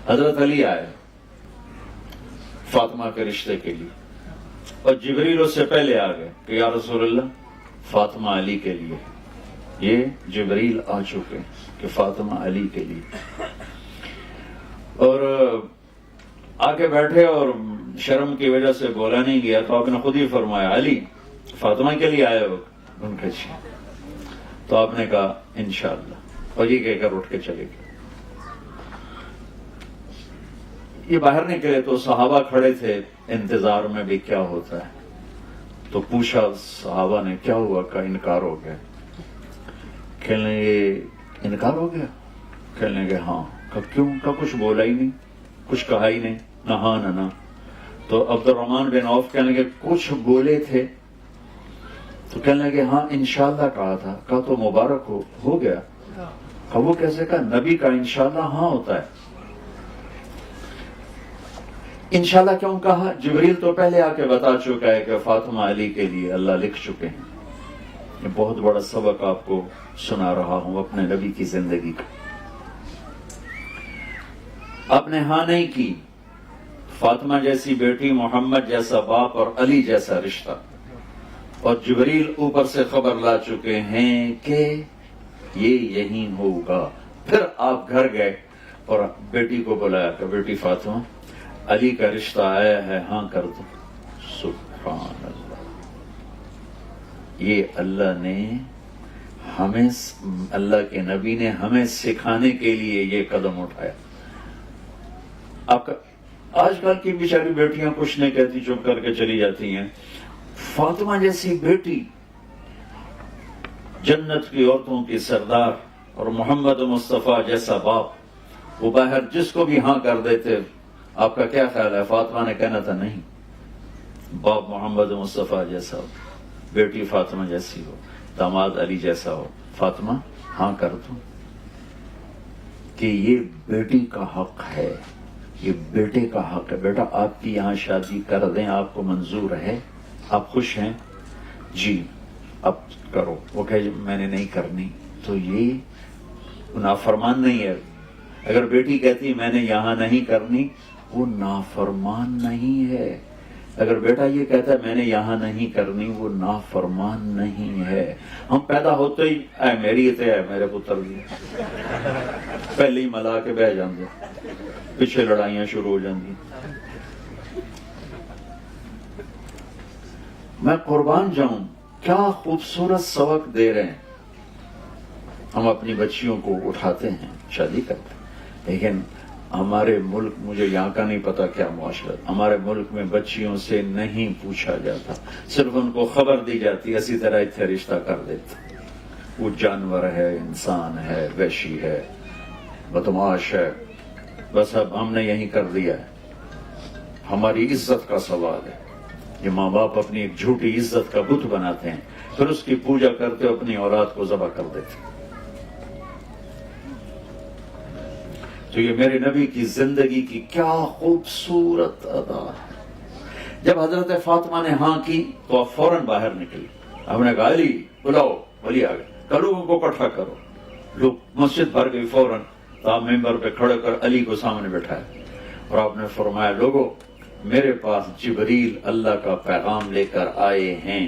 حضرت علی آئے فاطمہ کے رشتے کے لیے، اور جبریل اس سے پہلے آ گئے کہ یا رسول اللہ فاطمہ علی کے لیے، یہ جبریل آ چکے کہ فاطمہ علی کے لیے، اور آ کے بیٹھے اور شرم کی وجہ سے بولا نہیں گیا، تو آپ نے خود ہی فرمایا علی فاطمہ کے لیے آئے ہو؟ ان کے جی۔ تو آپ نے کہا انشاءاللہ، اور یہ کہہ کر اٹھ کے چلے گئے۔ یہ باہر نکلے تو صحابہ کھڑے تھے انتظار میں بھی کیا ہوتا ہے، تو پوچھا صحابہ نے کیا ہوا؟ کا انکار ہو گیا۔ کہنے لگے انکار ہو گیا؟ کہنے لگے ہاں۔ کیوں؟ کا کچھ بولا ہی نہیں، کچھ کہا ہی نہیں، نہ ہاں نہ نہ۔ تو عبد الرحمن بن عوف کہنے لگے کچھ بولے تھے؟ تو کہنے لگے ہاں انشاءاللہ کہا تھا۔ کہا تو مبارک ہو گیا۔ کہا وہ کیسے؟ کہا نبی کا انشاءاللہ ہاں ہوتا ہے۔ انشاءاللہ کیوں کہا؟ جبریل تو پہلے آ کے بتا چکا ہے کہ فاطمہ علی کے لیے اللہ لکھ چکے ہیں۔ یہ بہت بڑا سبق آپ کو سنا رہا ہوں اپنے نبی کی زندگی کا۔ آپ نے ہاں نہیں کی، فاطمہ جیسی بیٹی، محمد جیسا باپ اور علی جیسا رشتہ، اور جبریل اوپر سے خبر لا چکے ہیں کہ یہ یہی ہوگا۔ پھر آپ گھر گئے اور بیٹی کو بلایا کہ بیٹی فاطمہ علی کا رشتہ آیا ہے، ہاں کر دو۔ سبحان اللہ، یہ اللہ نے ہمیں، اللہ کے نبی نے ہمیں سکھانے کے لیے یہ قدم اٹھایا۔ آپ کا آج کل کی بیچاری بیٹیاں کچھ نہیں کہتی، چپ کر کے چلی جاتی ہیں۔ فاطمہ جیسی بیٹی، جنت کی عورتوں کی سردار، اور محمد مصطفیٰ جیسا باپ، وہ باہر جس کو بھی ہاں کر دیتے۔ آپ کا کیا خیال ہے؟ فاطمہ نے کہنا تھا نہیں، باپ محمد مصطفیٰ جیسا ہو، بیٹی فاطمہ جیسی ہو، داماد علی جیسا ہو، فاطمہ ہاں کر دو، کہ یہ بیٹی کا حق ہے، یہ بیٹے کا حق ہے۔ بیٹا آپ کی یہاں شادی کر دیں، آپ کو منظور ہے؟ آپ خوش ہیں؟ جی اب کرو۔ وہ کہے میں نے نہیں کرنی، تو یہ نافرمان نہیں ہے۔ اگر بیٹی کہتی میں نے یہاں نہیں کرنی، وہ نافرمان نہیں ہے۔ اگر بیٹا یہ کہتا ہے میں نے یہاں نہیں کرنی، وہ نافرمان نہیں ہے۔ ہم پیدا ہوتے ہی اے میری تے اے میرے پتر دی پہلے ہی ملا کے بہ جاندے، پیچھے لڑائیاں شروع ہو جاندی۔ میں قربان جاؤں، کیا خوبصورت سبق دے رہے ہیں۔ ہم اپنی بچیوں کو اٹھاتے ہیں، شادی کرتے ہیں، لیکن ہمارے ملک، مجھے یہاں کا نہیں پتا کیا معاشرہ، ہمارے ملک میں بچیوں سے نہیں پوچھا جاتا، صرف ان کو خبر دی جاتی، اسی طرح اتنے رشتہ کر دیتے۔ وہ جانور ہے، انسان ہے، وحشی ہے، بدماش ہے، بس اب ہم نے یہی کر دیا ہے۔ ہماری عزت کا سوال ہے۔ یہ ماں باپ اپنی ایک جھوٹی عزت کا بت بناتے ہیں، پھر اس کی پوجا کرتے اپنی اولاد کو ذبح کر دیتے ہیں۔ تو یہ میرے نبی کی زندگی کی کیا خوبصورت ادا ہے۔ جب حضرت فاطمہ نے ہاں کی تو آپ فوراً باہر نکلی۔ آپ نے کہا علی بلاؤ، علی آ گئے، لوگوں کو اکٹھا کرو۔ لوگ مسجد بھر گئی فوراً، تو آپ ممبر پہ کھڑے کر علی کو سامنے بٹھایا، اور آپ نے فرمایا لوگوں میرے پاس جبریل اللہ کا پیغام لے کر آئے ہیں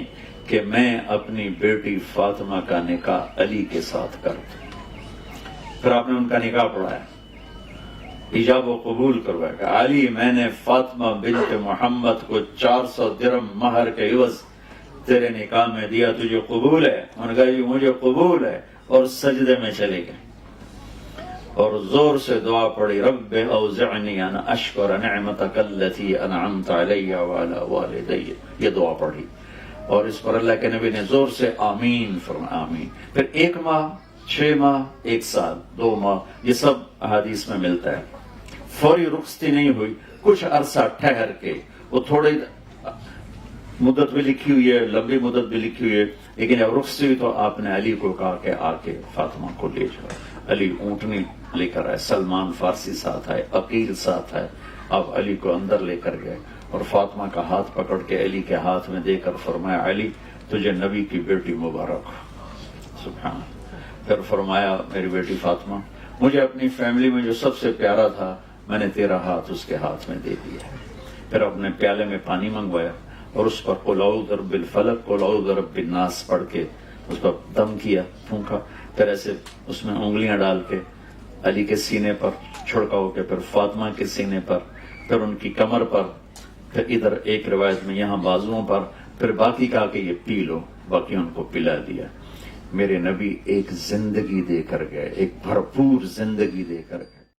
کہ میں اپنی بیٹی فاطمہ کا نکاح علی کے ساتھ کر دوں۔ پھر آپ نے ان کا نکاح پڑھایا، ایجاب و قبول کروایا کہ علی میں نے فاطمہ بنت محمد کو 400 درہم مہر کے عوض تیرے نکاح میں دیا، تجھے قبول ہے؟ انہوں نے کہا جی مجھے قبول ہے، اور سجدے میں چلے گئے اور زور سے دعا پڑھی، رب اوزعنی ان اشکر نعمتک التی انعمت علی وعلی والدی، یہ دعا پڑھی، اور اس پر اللہ کے نبی نے زور سے آمین فرمایا، آمین۔ پھر 1 ماہ، 6 ماہ، 1 سال، 2 ماہ، یہ سب احادیث میں ملتا ہے۔ فوری رخصتی نہیں ہوئی، کچھ عرصہ ٹھہر کے، وہ تھوڑی مدت بھی لکھی ہوئی ہے، لمبی مدت بھی لکھی ہوئی ہے، لیکن جب رخصتی ہوئی تو آپ نے علی کو کہا کہ آ کے فاطمہ کو لے جاؤ۔ علی اونٹنی لے کر آئے، سلمان فارسی ساتھ آئے، عقیل ساتھ آئے، آپ علی کو اندر لے کر گئے اور فاطمہ کا ہاتھ پکڑ کے علی کے ہاتھ میں دے کر فرمایا علی تجھے نبی کی بیٹی مبارک ہو۔ سبحان۔ پھر فرمایا میری بیٹی فاطمہ، مجھے اپنی فیملی میں جو سب سے پیارا تھا میں نے تیرا ہاتھ اس کے ہاتھ میں دے دیا ہے. پھر اپنے پیالے میں پانی منگوایا اور اس پر قل اعوذ برب الفلق قل اعوذ برب الناس پڑھ کے اس پر دم کیا، پھونکا. پھر ایسے اس میں انگلیاں ڈال کے علی کے سینے پر چھڑکاؤ کے، پھر فاطمہ کے سینے پر، پھر ان کی کمر پر، پھر ادھر ایک روایت میں یہاں بازوؤں پر، پھر باقی کہا کہ یہ پی لو، باقی ان کو پلا دیا. میرے نبی ایک زندگی دے کر گئے، ایک بھرپور زندگی دے کر گئے.